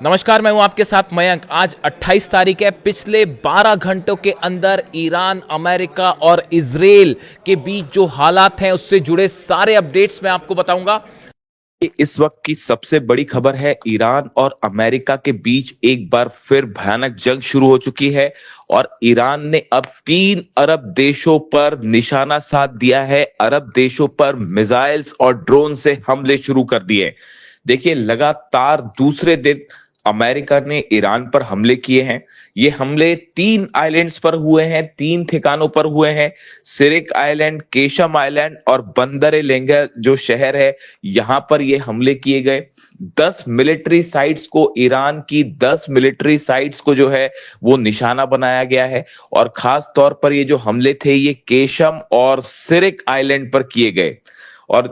नमस्कार, मैं हूं आपके साथ मयंक। आज 28 तारीख है। पिछले 12 घंटों के अंदर ईरान, अमेरिका और इजराइल के बीच जो हालात हैं उससे जुड़े सारे अपडेट्स मैं आपको बताऊंगा। इस वक्त की सबसे बड़ी खबर है, ईरान और अमेरिका के बीच एक बार फिर भयानक जंग शुरू हो चुकी है और ईरान ने अब 3 अरब देशों पर निशाना साध दिया है। अरब देशों पर मिसाइल्स और ड्रोन से हमले शुरू कर दिए। देखिए, लगातार दूसरे दिन अमेरिका ने ईरान पर हमले किए हैं। ये हमले 3 आइलैंड्स पर हुए हैं, 3 ठिकानों पर हुए हैं। सिरिक आइलैंड, केशम आइलैंड और बंदर लेंगा जो शहर है, यहां पर ये हमले किए गए। 10 मिलिट्री साइट्स को, ईरान की 10 मिलिट्री साइट्स को जो है वो निशाना बनाया गया है। और खास तौर पर ये जो हमले थे ये केशम और सिरिक आइलैंड पर किए गए। और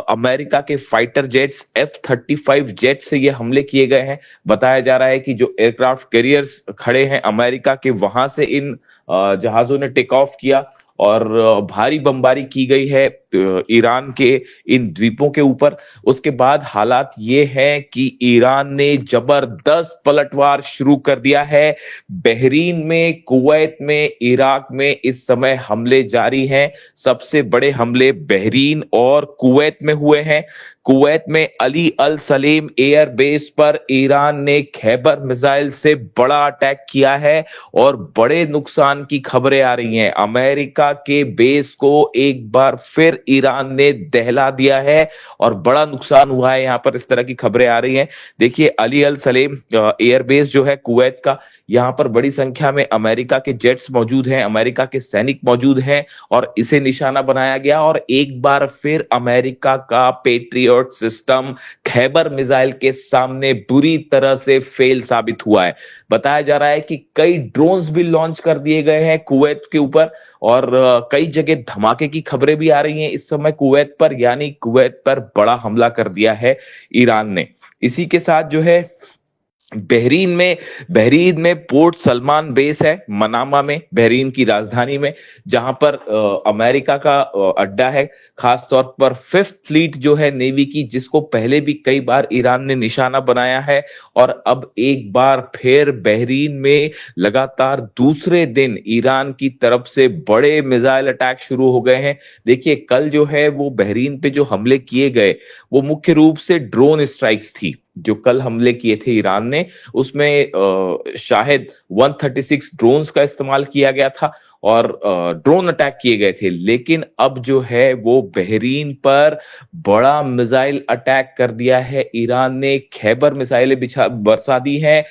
अमेरिका के फाइटर जेट्स F-35 जेट से ये हमले किए गए हैं। बताया जा रहा है कि जो एयरक्राफ्ट कैरियर्स खड़े हैं अमेरिका के, वहां से इन जहाजों ने टेक ऑफ किया और भारी बमबारी की गई है ईरान के इन द्वीपों के ऊपर। उसके बाद हालात ये है कि ईरान ने जबरदस्त पलटवार शुरू कर दिया है। बहरीन में, कुवैत में, इराक में इस समय हमले जारी हैं। सबसे बड़े हमले बहरीन और कुवैत में हुए हैं। कुवैत में अली अल सलेम एयर बेस पर ईरान ने खैबर मिसाइल से बड़ा अटैक किया है और बड़े नुकसान की खबरें आ रही हैं। अमेरिका के बेस को एक बार फिर ईरान ने दहला दिया है और बड़ा नुकसान हुआ है। यहां पर इस तरह की खबरें आ रही हैं। देखिए, अली अल सलेम एयर बेस जो है कुवैत का, यहां पर बड़ी संख्या में अमेरिका के जेट्स मौजूद हैं, अमेरिका के सैनिक मौजूद हैं और इसे निशाना बनाया गया। और एक बार फिर अमेरिका का पेट्रियट सिस्टम खैबर मिसाइल के सामने बुरी तरह से फेल साबित हुआ है। बताया जा रहा है कि कई ड्रोन्स भी लॉन्च कर दिए गए हैं कुवैत के ऊपर और कई जगह धमाके की खबरें भी आ रही हैं इस समय कुवैत पर, यानी कुवैत पर बड़ा हमला कर दिया है ईरान ने। इसी के साथ जो है बहरीन में पोर्ट सलमान बेस है, मनामा में, बहरीन की राजधानी में, जहां पर अमेरिका का अड्डा है। खास तौर पर फिफ्थ फ्लीट जो है नेवी की, जिसको पहले भी कई बार ईरान ने निशाना बनाया है। और अब एक बार फिर बहरीन में लगातार दूसरे दिन ईरान की तरफ से बड़े मिसाइल अटैक शुरू हो गए हैं। देखिए, कल जो है वो बहरीन पे जो हमले किए गए वो मुख्य रूप से ड्रोन स्ट्राइक्स थी। जो कल हमले किए थे ईरान ने, उसमें शायद 136 ड्रोन्स का इस्तेमाल किया गया था और ड्रोन अटैक किए गए थे। लेकिन अब जो है वो बहरीन पर बड़ा मिसाइल अटैक कर दिया है ईरान ने। खैबर मिसाइलें बरसा दी हैं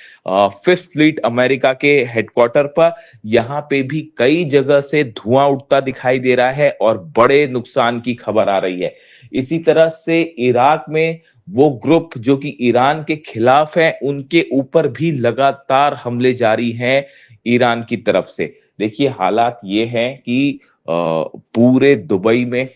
फिफ्थ फ्लीट अमेरिका के हेडक्वार्टर पर। यहां पे भी कई जगह से धुआं उठता दिखाई दे रहा है और बड़े नुकसान की खबर आ रही है। इसी तरह से इराक में वो ग्रुप जो कि ईरान के खिलाफ है, उनके ऊपर भी लगातार हमले जारी हैं ईरान की तरफ से। देखिए, हालात ये हैं कि पूरे दुबई में,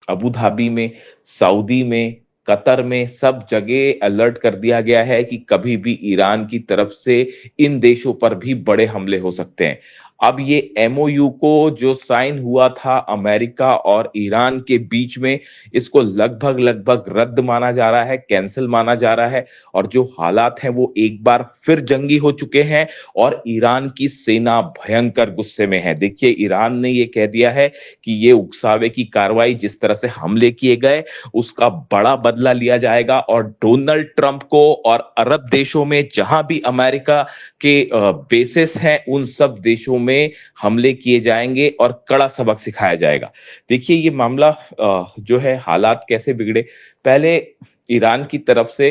अबू धाबी में, सऊदी में, कतर में, सब जगह अलर्ट कर दिया गया है कि कभी भी ईरान की तरफ से इन देशों पर भी बड़े हमले हो सकते हैं। अब ये एमओयू को जो साइन हुआ था अमेरिका और ईरान के बीच में, इसको लगभग लगभग रद्द माना जा रहा है, कैंसिल माना जा रहा है। और जो हालात हैं वो एक बार फिर जंगी हो चुके हैं और ईरान की सेना भयंकर गुस्से में है। देखिए, ईरान ने ये कह दिया है कि ये उकसावे की कार्रवाई, जिस तरह से हमले किए गए, उसका बड़ा बदला लिया जाएगा और डोनाल्ड ट्रंप को और अरब देशों में जहां भी अमेरिका के बेसिस हैं, उन सब देशों में हमले किए जाएंगे और कड़ा सबक सिखाया जाएगा। देखिए, ये मामला जो है, हालात कैसे बिगड़े। पहले ईरान की तरफ से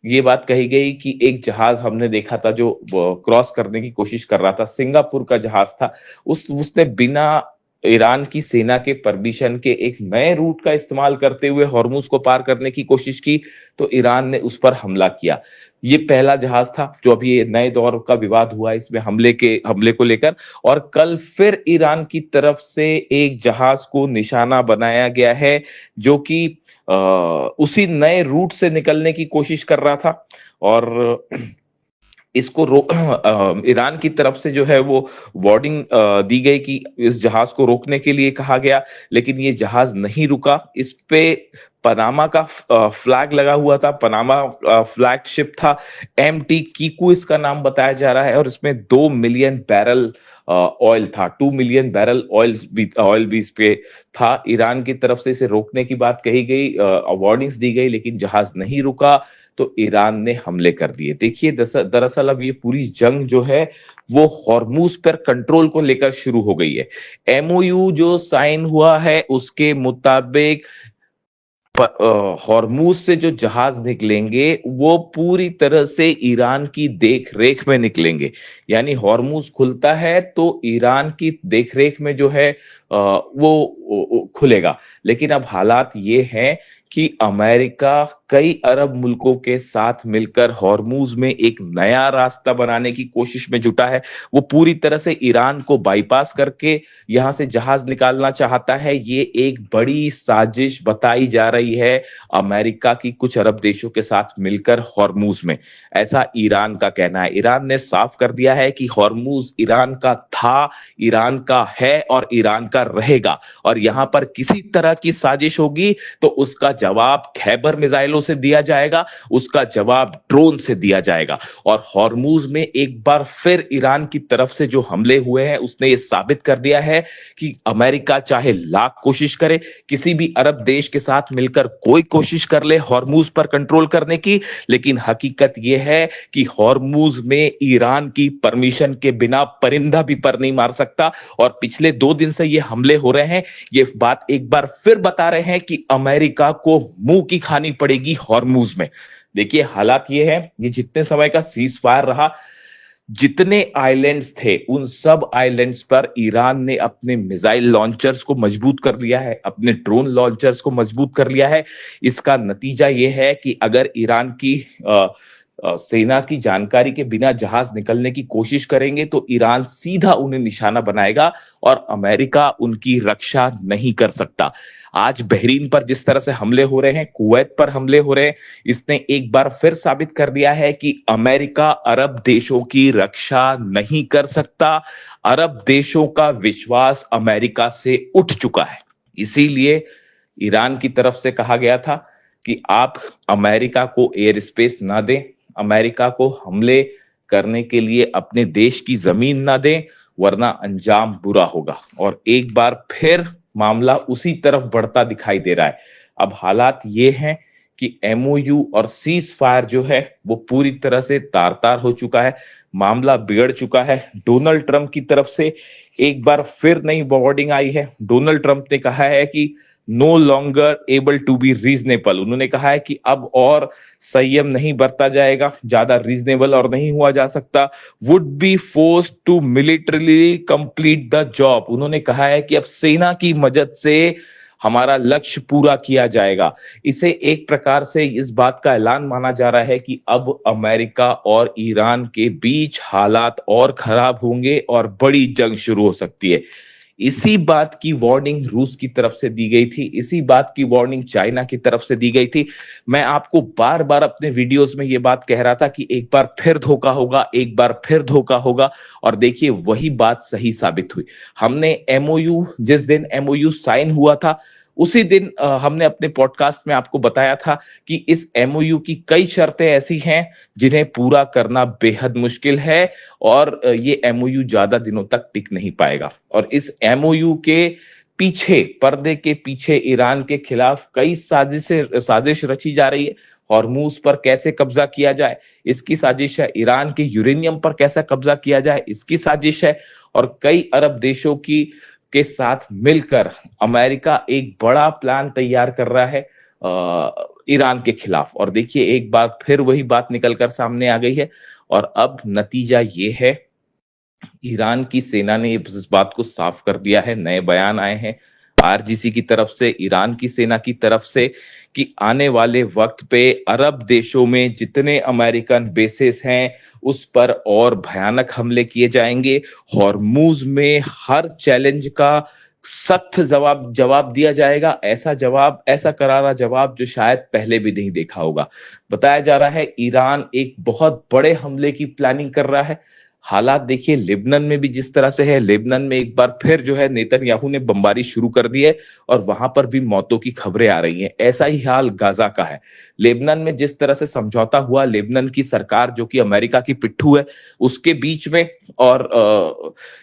ये बात कही गई कि एक जहाज हमने देखा था जो क्रॉस करने की कोशिश कर रहा था, सिंगापुर का जहाज था, उसने बिना ईरान की सेना के परमिशन के एक नए रूट का इस्तेमाल करते हुए हॉर्मुज को पार करने की कोशिश की, तो ईरान ने उस पर हमला किया। ये पहला जहाज था जो अभी ये नए दौर का विवाद हुआ इसमें हमले को लेकर। और कल फिर ईरान की तरफ से एक जहाज को निशाना बनाया गया है जो कि उसी नए रूट से निकलने की कोशिश कर रहा था। और इसको ईरान की तरफ से जो है वो वार्निंग दी गई कि इस जहाज को रोकने के लिए कहा गया, लेकिन ये जहाज नहीं रुका। इस पे पनामा का फ्लैग लगा हुआ था, पनामा फ्लैग शिप था, एमटी कीकू इसका नाम बताया जा रहा है, और इसमें 2 मिलियन बैरल ऑयल था, 2 मिलियन बैरल ऑयल भी इस पे था। ईरान की तरफ से इसे रोकने की बात कही गई, वार्निंग्स दी गई, लेकिन जहाज नहीं रुका तो ईरान ने हमले कर दिए। देखिए दरअसल अब ये पूरी जंग जो है वो हॉर्मूज पर कंट्रोल को लेकर शुरू हो गई है। एमओयू जो साइन हुआ है उसके मुताबिक हॉर्मूज से जो जहाज निकलेंगे वो पूरी तरह से ईरान की देख रेख में निकलेंगे। यानी हॉर्मूज खुलता है तो ईरान की देख रेख में जो है वो खुलेगा। लेकिन अब हालात ये हैं कि अमेरिका कई अरब मुल्कों के साथ मिलकर हॉर्मूज में एक नया रास्ता बनाने की कोशिश में जुटा है। वो पूरी तरह से ईरान को बाईपास करके यहां से जहाज निकालना चाहता है। ये एक बड़ी साजिश बताई जा रही है अमेरिका की कुछ अरब देशों के साथ मिलकर हॉर्मूज में, ऐसा ईरान का कहना है। ईरान ने साफ कर दिया है कि हॉर्मूज ईरान का था, ईरान का है और ईरान का रहेगा, और यहां पर किसी तरह की साजिश होगी तो उसका जवाब खैबर मिसाइलों से दिया जाएगा, उसका जवाब ड्रोन से दिया जाएगा। और हॉर्मूज में एक बार फिर ईरान की तरफ से जो हमले हुए हैं उसने ये साबित कर दिया है कि अमेरिका चाहे लाख कोशिश करे, किसी भी अरब देश के साथ मिलकर कोई कोशिश कर ले हॉर्मूज पर कंट्रोल करने की, लेकिन हकीकत यह है कि हॉर्मूज में ईरान की परमिशन के बिना परिंदा भी पर नहीं मार सकता। और पिछले 2 दिन से ये हमले हो रहे हैं, ये बात एक बार फिर बता रहे हैं कि अमेरिका को मुंह की खानी पड़ेगी हॉर्मूज में। देखिए हालात ये है, ये जितने समय का सीज फायर रहा, जितने आइलैंड्स थे उन सब आइलैंड्स पर ईरान ने अपने मिसाइल लॉन्चर्स को मजबूत कर लिया है, अपने ड्रोन लॉन्चर्स को मजबूत कर लिया है। इसका नतीजा यह है कि अगर ईरान की सेना की जानकारी के बिना जहाज निकलने की कोशिश करेंगे तो ईरान सीधा उन्हें निशाना बनाएगा और अमेरिका उनकी रक्षा नहीं कर सकता। आज बहरीन पर जिस तरह से हमले हो रहे हैं, कुवैत पर हमले हो रहे हैं, इसने एक बार फिर साबित कर दिया है कि अमेरिका अरब देशों की रक्षा नहीं कर सकता। अरब देशों का विश्वास अमेरिका से उठ चुका है। इसीलिए ईरान की तरफ से कहा गया था कि आप अमेरिका को एयर स्पेस ना दें, अमेरिका को हमले करने के लिए अपने देश की जमीन ना दें, वरना अंजाम बुरा होगा। और एक बार फिर मामला उसी तरफ बढ़ता दिखाई दे रहा है। अब हालात ये हैं कि एमओयू और सीज फायर जो है वो पूरी तरह से तार तार हो चुका है, मामला बिगड़ चुका है। डोनाल्ड ट्रंप की तरफ से एक बार फिर नई वार्निंग आई है। डोनाल्ड ट्रंप ने कहा है कि no longer able to be reasonable. उन्होंने कहा है कि अब और संयम नहीं बरता जाएगा, ज्यादा रीजनेबल और नहीं हुआ जा सकता। Would be forced to militarily complete the job. उन्होंने कहा है कि अब सेना की मदद से हमारा लक्ष्य पूरा किया जाएगा। इसे एक प्रकार से इस बात का ऐलान माना जा रहा है कि अब अमेरिका और ईरान के बीच हालात और खराब होंगे और बड़ी जंग शुरू हो सकती है। इसी बात की वार्निंग रूस की तरफ से दी गई थी, इसी बात की वार्निंग चाइना की तरफ से दी गई थी। मैं आपको बार बार अपने वीडियोस में यह बात कह रहा था कि एक बार फिर धोखा होगा, एक बार फिर धोखा होगा, और देखिए वही बात सही साबित हुई। हमने एमओयू, जिस दिन एमओयू साइन हुआ था उसी दिन हमने अपने पॉडकास्ट में आपको बताया था कि इस एमओयू की कई शर्तें ऐसी हैं जिन्हें पूरा करना बेहद मुश्किल है, और ये एमओयू ज्यादा दिनों तक टिक नहीं पाएगा। और इस एमओयू के पीछे, पर्दे के पीछे ईरान के खिलाफ कई साजिश रची जा रही है। हॉर्मूज पर कैसे कब्जा किया जाए इसकी साजिश है, ईरान के यूरेनियम पर कैसा कब्जा किया जाए इसकी साजिश है, और कई अरब देशों की के साथ मिलकर अमेरिका एक बड़ा प्लान तैयार कर रहा है ईरान के खिलाफ। और देखिए एक बार फिर वही बात निकलकर सामने आ गई है, और अब नतीजा ये है, ईरान की सेना ने इस बात को साफ कर दिया है। नए बयान आए हैं आरजीसी की तरफ से, ईरान की सेना की तरफ से, कि आने वाले वक्त पे अरब देशों में जितने अमेरिकन बेसेस हैं उस पर और भयानक हमले किए जाएंगे। हॉर्मूज में हर चैलेंज का सख्त जवाब दिया जाएगा, ऐसा करारा जवाब जो शायद पहले भी नहीं देखा होगा। बताया जा रहा है ईरान एक बहुत बड़े हमले की प्लानिंग कर रहा है। हालात देखिए लेबनान में भी जिस तरह से है, लेबनान में एक बार फिर जो है नेतन्याहू ने बमबारी शुरू कर दी है और वहां पर भी मौतों की खबरें आ रही हैं। ऐसा ही हाल गाजा का है। लेबनान में जिस तरह से समझौता हुआ, लेबनान की सरकार जो कि अमेरिका की पिट्ठू है उसके बीच में और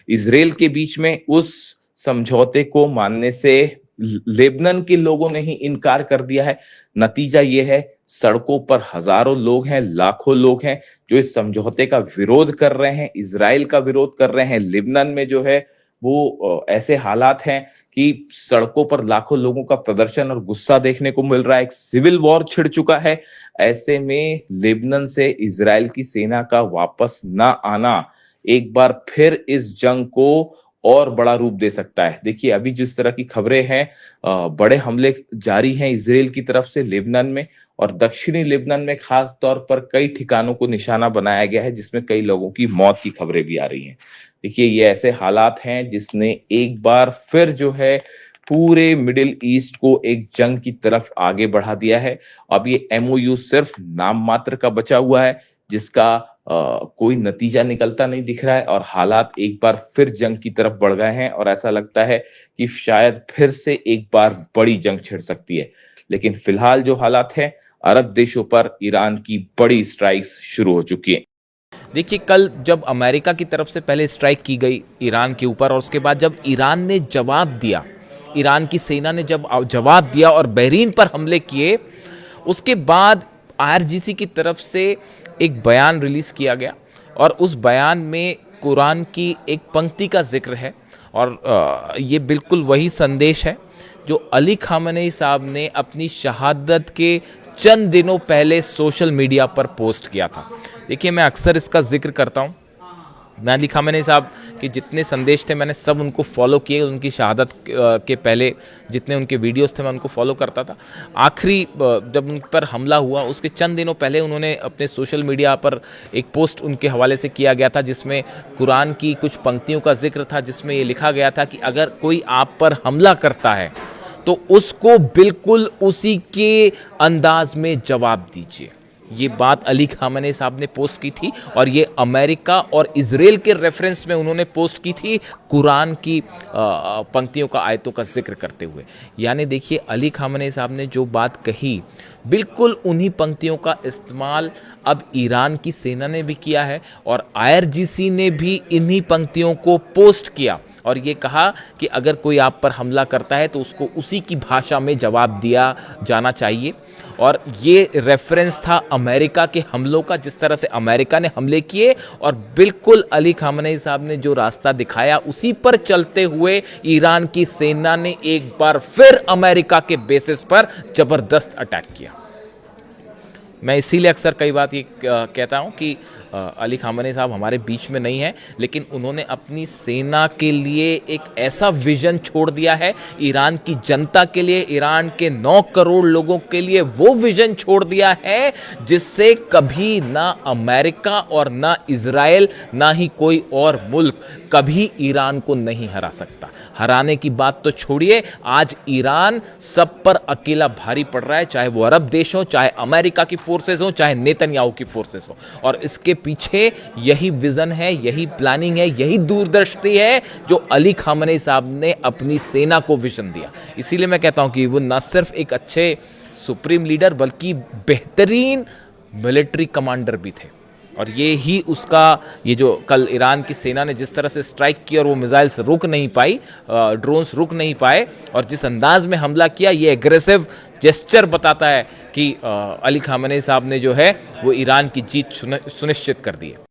इजराइल के बीच में, उस समझौते को मानने से लेबनान के लोगों ने ही इनकार कर दिया है। नतीजा ये है, सड़कों पर हजारों लोग हैं, लाखों लोग हैं जो इस समझौते का विरोध कर रहे हैं, इजराइल का विरोध कर रहे हैं। लेबनान में जो है वो ऐसे हालात हैं कि सड़कों पर लाखों लोगों का प्रदर्शन और गुस्सा देखने को मिल रहा है। एक सिविल वॉर छिड़ चुका है। ऐसे में लेबनान से इजराइल की सेना का वापस ना आना एक बार फिर इस जंग को और बड़ा रूप दे सकता है। देखिए अभी जिस तरह की खबरें हैं, बड़े हमले जारी हैं इजराइल की तरफ से लेबनान में, और दक्षिणी लेबनान में खास तौर पर कई ठिकानों को निशाना बनाया गया है जिसमें कई लोगों की मौत की खबरें भी आ रही हैं। देखिए ये ऐसे हालात हैं जिसने एक बार फिर जो है पूरे मिडिल ईस्ट को एक जंग की तरफ आगे बढ़ा दिया है। अब ये एमओयू सिर्फ नाम मात्र का बचा हुआ है जिसका कोई नतीजा निकलता नहीं दिख रहा है, और हालात एक बार फिर जंग की तरफ बढ़ गए हैं और ऐसा लगता है कि शायद फिर से एक बार बड़ी जंग छिड़ सकती है। लेकिन फिलहाल जो हालात हैं, अरब देशों पर ईरान की बड़ी स्ट्राइक्स शुरू हो चुकी है। देखिए कल जब अमेरिका की तरफ से पहले स्ट्राइक की गई ईरान के ऊपर, और उसके बाद जब ईरान ने जवाब दिया, ईरान की सेना ने जब जवाब दिया और बहरीन पर हमले किए, उसके बाद आईआरजीसी की तरफ से एक बयान रिलीज किया गया और उस बयान में कुरान की एक पंक्ति का जिक्र है, और ये बिल्कुल वही संदेश है जो अली खामेनी साहब ने अपनी शहादत के चंद दिनों पहले सोशल मीडिया पर पोस्ट किया था। देखिए मैं अक्सर इसका जिक्र करता हूँ। मैं अली खामेनी साहब के जितने संदेश थे मैंने सब उनको फॉलो किए। उनकी शहादत के पहले जितने उनके वीडियोस थे मैं उनको फॉलो करता था। आखिरी जब उन पर हमला हुआ उसके चंद दिनों पहले उन्होंने अपने सोशल मीडिया पर एक पोस्ट उनके हवाले से किया गया था जिसमें कुरान की कुछ पंक्तियों का जिक्र था, जिसमें ये लिखा गया था कि अगर कोई आप पर हमला करता है तो उसको बिल्कुल उसी के अंदाज में जवाब दीजिए। ये बात अली खामेनी साहब ने पोस्ट की थी, और ये अमेरिका और इजराइल के रेफरेंस में उन्होंने पोस्ट की थी कुरान की पंक्तियों का, आयतों का जिक्र करते हुए। यानी देखिए अली खामेनी साहब ने जो बात कही, बिल्कुल उन्हीं पंक्तियों का इस्तेमाल अब ईरान की सेना ने भी किया है, और आईआरजीसी ने भी इन्हीं पंक्तियों को पोस्ट किया और ये कहा कि अगर कोई आप पर हमला करता है तो उसको उसी की भाषा में जवाब दिया जाना चाहिए। और ये रेफरेंस था अमेरिका के हमलों का, जिस तरह से अमेरिका ने हमले किए, और बिल्कुल अली खामेनी साहब ने जो रास्ता दिखाया उसी पर चलते हुए ईरान की सेना ने एक बार फिर अमेरिका के बेसिस पर जबरदस्त अटैक किया। मैं इसीलिए अक्सर कई बात ये कहता हूं कि अली खामेनी साहब हमारे बीच में नहीं है, लेकिन उन्होंने अपनी सेना के लिए एक ऐसा विजन छोड़ दिया है, ईरान की जनता के लिए, ईरान के 9 करोड़ लोगों के लिए वो विजन छोड़ दिया है जिससे कभी ना अमेरिका और ना इजराइल, ना ही कोई और मुल्क कभी ईरान को नहीं हरा सकता। हराने की बात तो छोड़िए, आज ईरान सब पर अकेला भारी पड़ रहा है, चाहे वो अरब देश हो, चाहे अमेरिका की फोर्सेस हो, चाहे नेतन्याहू की फोर्सेस हो। और इसके पीछे यही विजन है, यही प्लानिंग है, यही दूरदृष्टि है जो अली खामेनी साहब ने अपनी सेना को विजन दिया। इसीलिए मैं कहता हूं कि वो न सिर्फ एक अच्छे सुप्रीम लीडर बल्कि बेहतरीन मिलिट्री कमांडर भी थे। और ये ही उसका, ये जो कल ईरान की सेना ने जिस तरह से स्ट्राइक किया और वो मिसाइल्स रुक नहीं पाई, ड्रोन्स रुक नहीं पाए, और जिस अंदाज में हमला किया, ये एग्रेसिव जेस्चर बताता है कि अली खामेनी साहब ने जो है वो ईरान की जीत सुनिश्चित कर दी है।